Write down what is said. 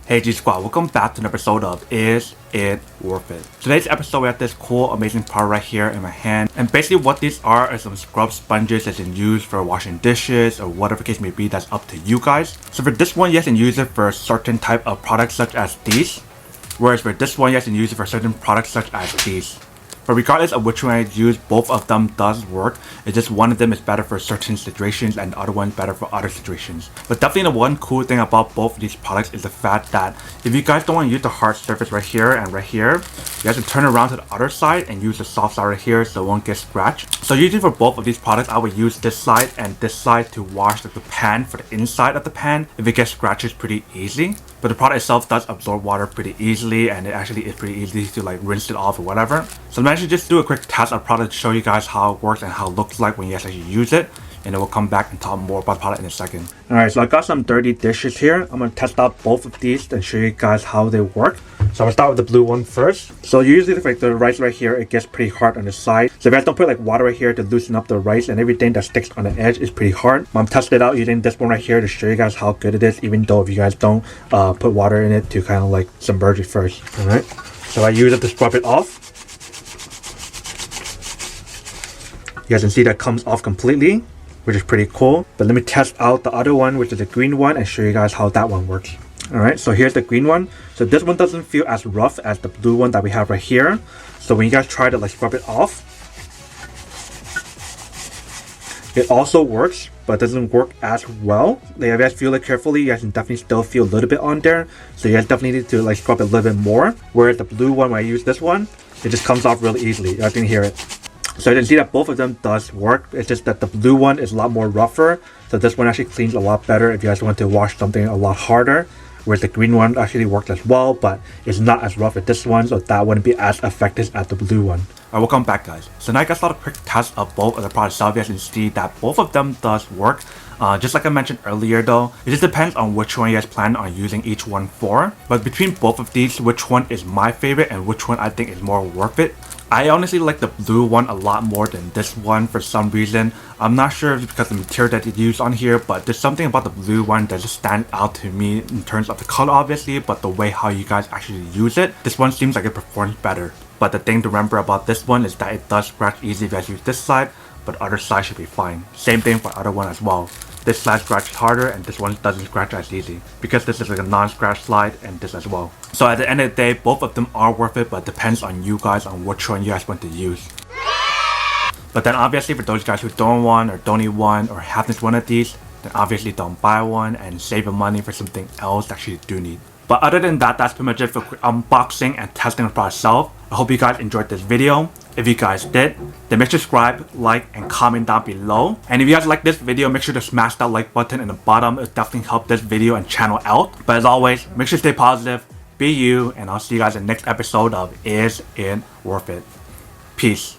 Hey G Squad, welcome back to an episode of Is It Worth It? Today's episode we have this cool amazing product right here in my hand, and basically what these are some scrub sponges that you can use for washing dishes or whatever case may be. That's up to you guys. So for this one you guys can use it for a certain type of products such as these, whereas for this one you guys can use it for certain products such as these. But regardless of which one I use, both of them does work. It's just one of them is better for certain situations and the other one better for other situations. But definitely the one cool thing about both of these products is the fact that if you guys don't want to use the hard surface right here and right here, you guys can turn around to the other side and use the soft side right here so it won't get scratched. So usually for both of these products, I would use this side and this side to wash the pan for the inside of the pan if it gets scratches pretty easy. But the product itself does absorb water pretty easily, and it actually is pretty easy to like rinse it off or whatever. So I'm actually just do a quick test of the product to show you guys how it works and how it looks like when you actually use it. And then we'll come back and talk more about the product in a second. Alright, so I got some dirty dishes here. I'm going to test out both of these and show you guys how they work. So I'm going to start with the blue one first. So usually like the rice right here, it gets pretty hard on the side. So if you guys don't put like water right here to loosen up the rice, and everything that sticks on the edge is pretty hard. I'm testing it out using this one right here to show you guys how good it is, even though if you guys don't put water in it to kind of like submerge it first. Alright, so I use it to scrub it off. You guys can see that comes off completely, which is pretty cool. But let me test out the other one, which is the green one, and show you guys how that one works. Alright, so here's the green one. So this one doesn't feel as rough as the blue one that we have right here. So when you guys try to like scrub it off, it also works, but doesn't work as well. Like if you guys feel it carefully, you guys can definitely still feel a little bit on there. So you guys definitely need to like scrub it a little bit more. Whereas the blue one, when I use this one, it just comes off really easily. You guys can hear it. So you can see that both of them does work. It's just that the blue one is a lot more rougher. So this one actually cleans a lot better if you guys want to wash something a lot harder. Whereas the green one actually works as well, but it's not as rough as this one, so that wouldn't be as effective as the blue one. Alright, welcome back guys. So now I guys saw a quick test of both of the products itself. You guys can see that both of them does work. Just like I mentioned earlier though, it just depends on which one you guys plan on using each one for. But between both of these, which one is my favorite and which one I think is more worth it? I honestly like the blue one a lot more than this one for some reason. I'm not sure if it's because of the material that it used on here, but there's something about the blue one that just stands out to me in terms of the color obviously, but the way how you guys actually use it. This one seems like it performs better. But the thing to remember about this one is that it does scratch easy if you guys use this side, but other side should be fine. Same thing for the other one as well. This slide scratches harder and this one doesn't scratch as easy because this is like a non-scratch slide and this as well. So at the end of the day, both of them are worth it, but it depends on you guys on which one you guys want to use. But then obviously for those guys who don't want or don't need one or have this one of these, then obviously don't buy one and save your money for something else that you do need. But other than that, that's pretty much it for quick unboxing and testing the product itself. I hope you guys enjoyed this video. If you guys did, then make sure to subscribe, like, and comment down below. And if you guys like this video, make sure to smash that like button in the bottom. It'll definitely help this video and channel out. But as always, make sure to stay positive, be you, and I'll see you guys in the next episode of Is It Worth It? Peace.